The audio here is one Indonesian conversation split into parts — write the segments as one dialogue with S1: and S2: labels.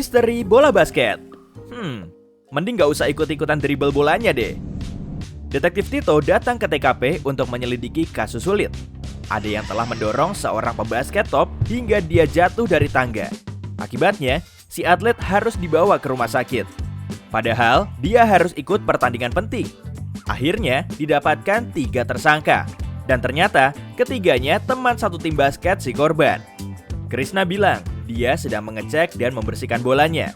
S1: Misteri bola basket. Mending gak usah ikut-ikutan dribble bolanya deh. Detektif Tito datang ke TKP untuk menyelidiki kasus sulit. Ada yang telah mendorong seorang pebasket top hingga dia jatuh dari tangga. Akibatnya, si atlet harus dibawa ke rumah sakit. Padahal, dia harus ikut pertandingan penting. Akhirnya, didapatkan 3 tersangka. Dan ternyata, ketiganya teman satu tim basket si korban. Krishna bilang, dia sedang mengecek dan membersihkan bolanya.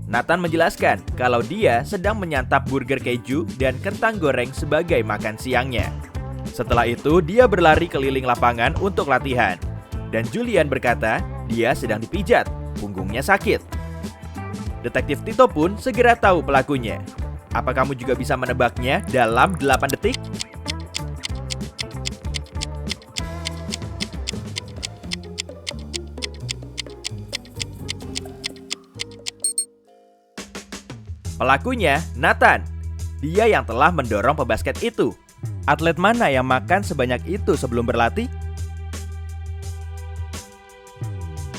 S1: Nathan menjelaskan kalau dia sedang menyantap burger keju dan kentang goreng sebagai makan siangnya. Setelah itu, dia berlari keliling lapangan untuk latihan. Dan Julian berkata, dia sedang dipijat, punggungnya sakit. Detektif Tito pun segera tahu pelakunya. Apa kamu juga bisa menebaknya dalam 8 detik? Pelakunya, Nathan. Dia yang telah mendorong pebasket itu. Atlet mana yang makan sebanyak itu sebelum berlatih?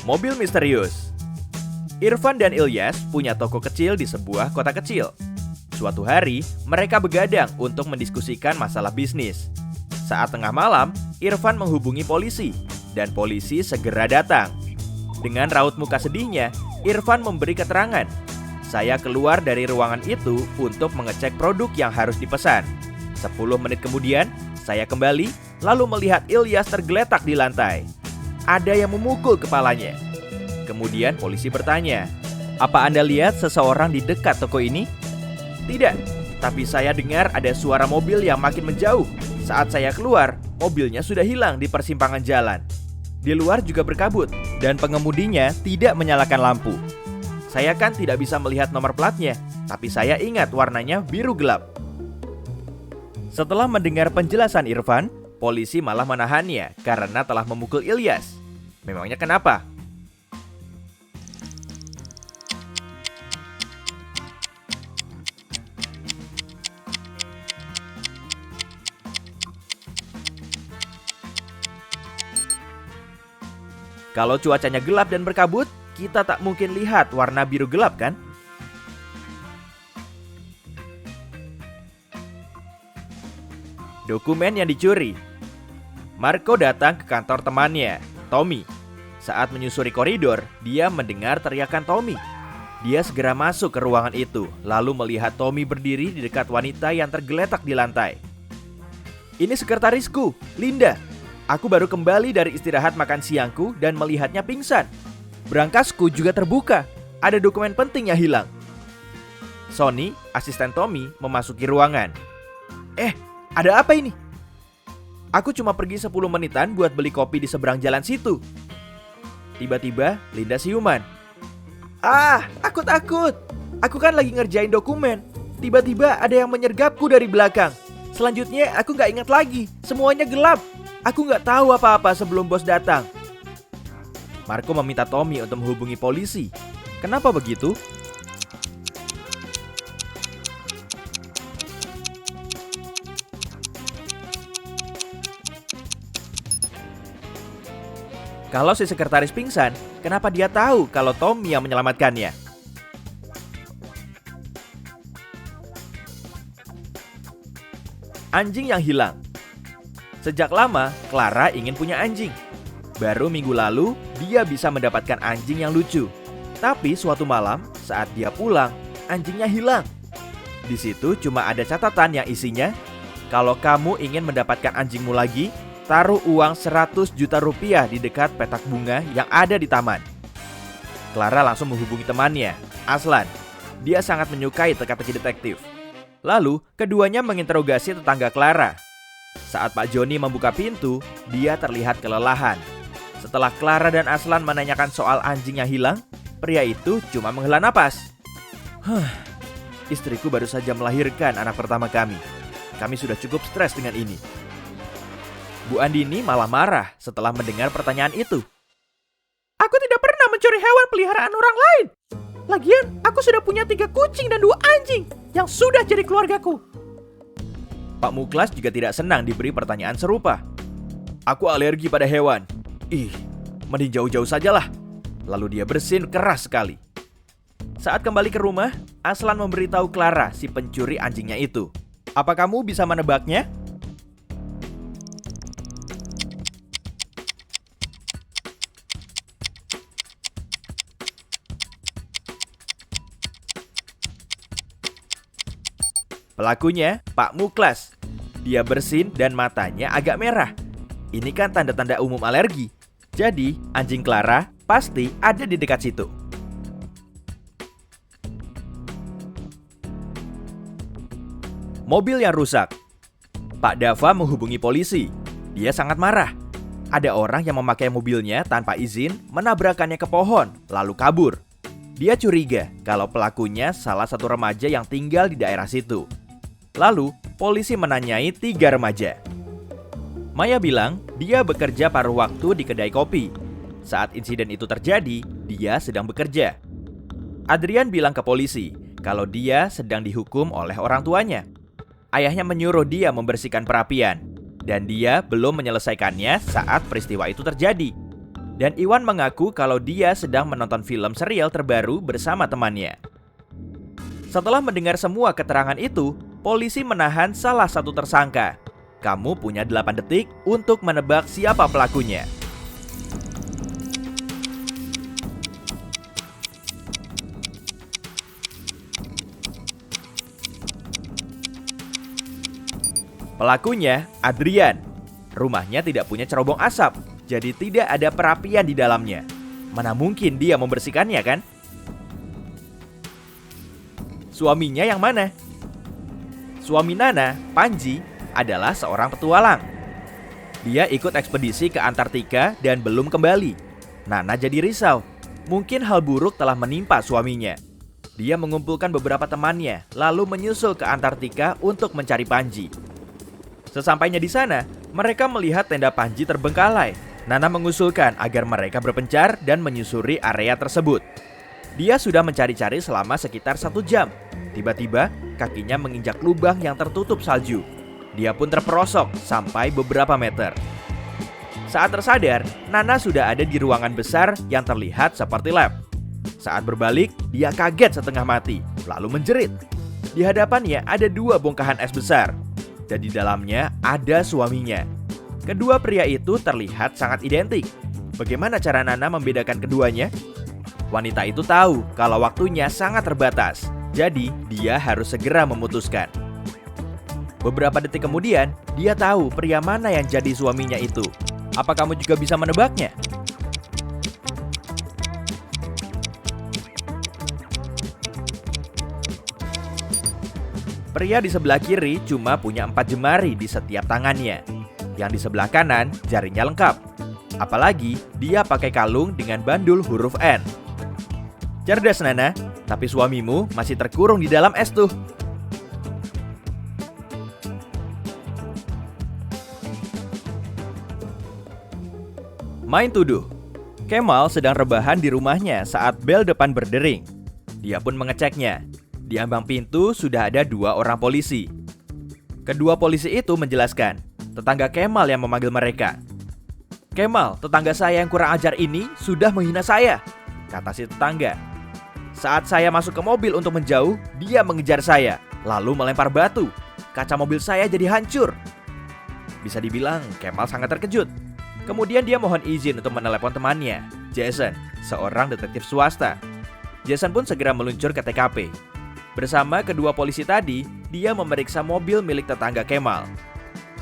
S1: Mobil misterius. Irfan dan Ilyas punya toko kecil di sebuah kota kecil. Suatu hari, mereka begadang untuk mendiskusikan masalah bisnis. Saat tengah malam, Irfan menghubungi polisi, dan polisi segera datang. Dengan raut muka sedihnya, Irfan memberi keterangan. Saya keluar dari ruangan itu untuk mengecek produk yang harus dipesan. 10 menit kemudian, saya kembali, lalu melihat Ilyas tergeletak di lantai. Ada yang memukul kepalanya. Kemudian polisi bertanya, "Apa Anda lihat seseorang di dekat toko ini?" "Tidak, tapi saya dengar ada suara mobil yang makin menjauh. Saat saya keluar, mobilnya sudah hilang di persimpangan jalan. Di luar juga berkabut, dan pengemudinya tidak menyalakan lampu. Saya kan tidak bisa melihat nomor platnya, tapi saya ingat warnanya biru gelap." Setelah mendengar penjelasan Irfan, polisi malah menahannya karena telah memukul Ilyas. Memangnya kenapa? Kalau cuacanya gelap dan berkabut, kita tak mungkin lihat warna biru gelap kan? Dokumen yang dicuri. Marco datang ke kantor temannya, Tommy. Saat menyusuri koridor, dia mendengar teriakan Tommy. Dia segera masuk ke ruangan itu, lalu melihat Tommy berdiri di dekat wanita yang tergeletak di lantai. "Ini sekretarisku, Linda. Aku baru kembali dari istirahat makan siangku dan melihatnya pingsan. Berangkasku juga terbuka. Ada dokumen penting yang hilang." Sonny, asisten Tommy, memasuki ruangan. Ada apa ini?" "Aku cuma pergi 10 menitan buat beli kopi di seberang jalan situ." Tiba-tiba, Linda siuman. Aku takut. Aku kan lagi ngerjain dokumen. Tiba-tiba ada yang menyergapku dari belakang. Selanjutnya, aku gak ingat lagi. Semuanya gelap. Aku gak tahu apa-apa sebelum bos datang." Marco meminta Tommy untuk menghubungi polisi. Kenapa begitu? Kalau si sekretaris pingsan, kenapa dia tahu kalau Tommy yang menyelamatkannya? Anjing yang hilang. Sejak lama, Clara ingin punya anjing. Baru minggu lalu, dia bisa mendapatkan anjing yang lucu. Tapi suatu malam, saat dia pulang, anjingnya hilang. Di situ cuma ada catatan yang isinya, "Kalau kamu ingin mendapatkan anjingmu lagi, taruh uang 100 juta rupiah di dekat petak bunga yang ada di taman." Clara langsung menghubungi temannya, Aslan. Dia sangat menyukai teka-teki detektif. Lalu, keduanya menginterogasi tetangga Clara. Saat Pak Joni membuka pintu, dia terlihat kelelahan. Setelah Clara dan Aslan menanyakan soal anjing yang hilang, pria itu cuma menghela napas. Istriku baru saja melahirkan anak pertama kami. Kami sudah cukup stres dengan ini." Bu Andini malah marah setelah mendengar pertanyaan itu. "Aku tidak pernah mencuri hewan peliharaan orang lain. Lagian, aku sudah punya 3 kucing dan 2 anjing yang sudah jadi keluargaku." Pak Muklas juga tidak senang diberi pertanyaan serupa. "Aku alergi pada hewan. Mending jauh-jauh sajalah." Lalu dia bersin keras sekali. Saat kembali ke rumah, Aslan memberitahu Clara si pencuri anjingnya itu. Apa kamu bisa menebaknya? Pelakunya, Pak Muklas. Dia bersin dan matanya agak merah. Ini kan tanda-tanda umum alergi. Jadi, anjing Clara pasti ada di dekat situ. Mobil yang rusak. Pak Dava menghubungi polisi. Dia sangat marah. Ada orang yang memakai mobilnya tanpa izin, menabrakannya ke pohon, lalu kabur. Dia curiga kalau pelakunya salah satu remaja yang tinggal di daerah situ. Lalu, polisi menanyai 3 remaja. Maya bilang dia bekerja paruh waktu di kedai kopi. Saat insiden itu terjadi, dia sedang bekerja. Adrian bilang ke polisi kalau dia sedang dihukum oleh orang tuanya. Ayahnya menyuruh dia membersihkan perapian, dan dia belum menyelesaikannya saat peristiwa itu terjadi. Dan Iwan mengaku kalau dia sedang menonton film serial terbaru bersama temannya. Setelah mendengar semua keterangan itu, polisi menahan salah satu tersangka. Kamu punya 8 detik untuk menebak siapa pelakunya. Pelakunya, Adrian. Rumahnya tidak punya cerobong asap, jadi tidak ada perapian di dalamnya. Mana mungkin dia membersihkannya, kan? Suaminya yang mana? Suami Nana, Panji, adalah seorang petualang. Dia ikut ekspedisi ke Antartika dan belum kembali. Nana jadi risau. Mungkin hal buruk telah menimpa suaminya. Dia mengumpulkan beberapa temannya, lalu menyusul ke Antartika untuk mencari Panji. Sesampainya di sana, mereka melihat tenda Panji terbengkalai. Nana mengusulkan agar mereka berpencar dan menyusuri area tersebut. Dia sudah mencari-cari selama sekitar 1 jam. Tiba-tiba, kakinya menginjak lubang yang tertutup salju. Dia pun terperosok sampai beberapa meter. Saat tersadar, Nana sudah ada di ruangan besar yang terlihat seperti lab. Saat berbalik, dia kaget setengah mati, lalu menjerit. Di hadapannya ada 2 bongkahan es besar, dan di dalamnya ada suaminya. Kedua pria itu terlihat sangat identik. Bagaimana cara Nana membedakan keduanya? Wanita itu tahu kalau waktunya sangat terbatas, jadi dia harus segera memutuskan. Beberapa detik kemudian, dia tahu pria mana yang jadi suaminya itu. Apa kamu juga bisa menebaknya? Pria di sebelah kiri cuma punya 4 jemari di setiap tangannya. Yang di sebelah kanan jarinya lengkap. Apalagi dia pakai kalung dengan bandul huruf N. Cerdas Nana, tapi suamimu masih terkurung di dalam es tuh. Main tuduh. Kemal sedang rebahan di rumahnya saat bel depan berdering. Dia pun mengeceknya. Di ambang pintu sudah ada 2 orang polisi. Kedua polisi itu menjelaskan, tetangga Kemal yang memanggil mereka. Kemal, tetangga saya yang kurang ajar ini sudah menghina saya, kata si tetangga. Saat saya masuk ke mobil untuk menjauh, dia mengejar saya, lalu melempar batu. Kaca mobil saya jadi hancur. Bisa dibilang Kemal sangat terkejut. Kemudian dia mohon izin untuk menelepon temannya, Jason, seorang detektif swasta. Jason pun segera meluncur ke TKP. Bersama kedua polisi tadi, dia memeriksa mobil milik tetangga Kemal.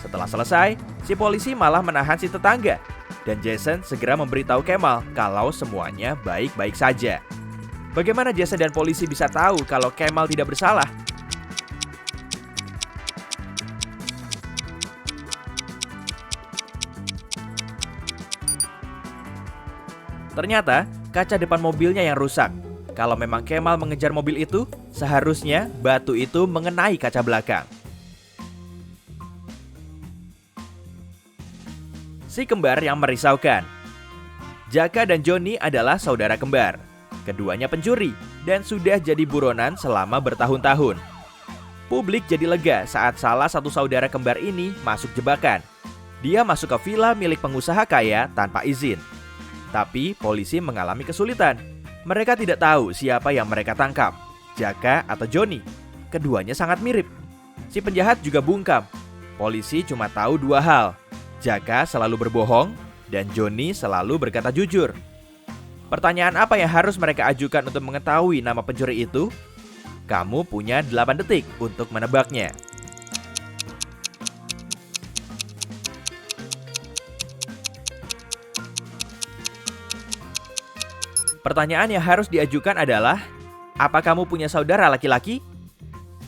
S1: Setelah selesai, si polisi malah menahan si tetangga. Dan Jason segera memberitahu Kemal kalau semuanya baik-baik saja. Bagaimana Jason dan polisi bisa tahu kalau Kemal tidak bersalah? Ternyata, kaca depan mobilnya yang rusak. Kalau memang Kemal mengejar mobil itu, seharusnya batu itu mengenai kaca belakang. Si kembar yang merisaukan. Jaka dan Joni adalah saudara kembar. Keduanya pencuri dan sudah jadi buronan selama bertahun-tahun. Publik jadi lega saat salah satu saudara kembar ini masuk jebakan. Dia masuk ke villa milik pengusaha kaya tanpa izin. Tapi polisi mengalami kesulitan. Mereka tidak tahu siapa yang mereka tangkap, Jaka atau Johnny. Keduanya sangat mirip. Si penjahat juga bungkam. Polisi cuma tahu dua hal. Jaka selalu berbohong dan Johnny selalu berkata jujur. Pertanyaan apa yang harus mereka ajukan untuk mengetahui nama pencuri itu? Kamu punya 8 detik untuk menebaknya. Pertanyaan yang harus diajukan adalah, apa kamu punya saudara laki-laki?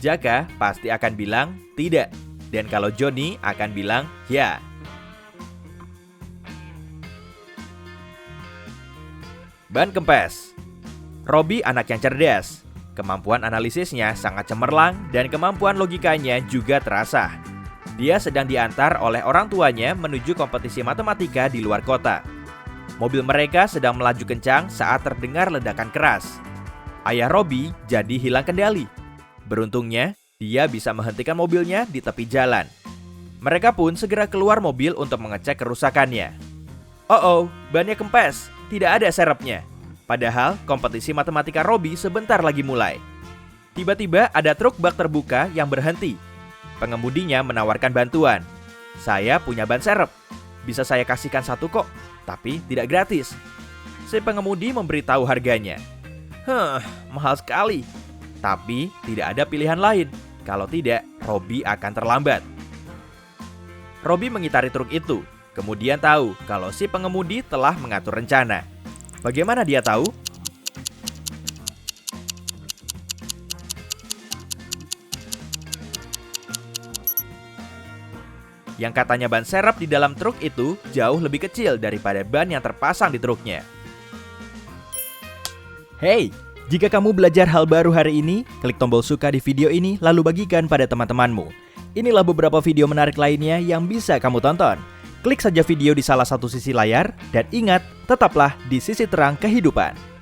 S1: Jaka pasti akan bilang tidak. Dan kalau Johnny akan bilang ya. Ban kempes. Robby anak yang cerdas. Kemampuan analisisnya sangat cemerlang dan kemampuan logikanya juga terasa. Dia sedang diantar oleh orang tuanya menuju kompetisi matematika di luar kota. Mobil mereka sedang melaju kencang saat terdengar ledakan keras. Ayah Robby jadi hilang kendali. Beruntungnya, dia bisa menghentikan mobilnya di tepi jalan. Mereka pun segera keluar mobil untuk mengecek kerusakannya. Oh, bannya kempes, tidak ada serepnya. Padahal kompetisi matematika Robby sebentar lagi mulai. Tiba-tiba ada truk bak terbuka yang berhenti. Pengemudinya menawarkan bantuan. Saya punya ban serep. Bisa saya kasihkan 1 kok, tapi tidak gratis. Si pengemudi memberitahu harganya. Mahal sekali. Tapi tidak ada pilihan lain. Kalau tidak, Robby akan terlambat. Robby mengitari truk itu, kemudian tahu kalau si pengemudi telah mengatur rencana. Bagaimana dia tahu? Yang katanya ban serep di dalam truk itu jauh lebih kecil daripada ban yang terpasang di truknya. Hey! Jika kamu belajar hal baru hari ini, klik tombol suka di video ini lalu bagikan pada teman-temanmu. Inilah beberapa video menarik lainnya yang bisa kamu tonton. Klik saja video di salah satu sisi layar dan ingat, tetaplah di sisi terang kehidupan.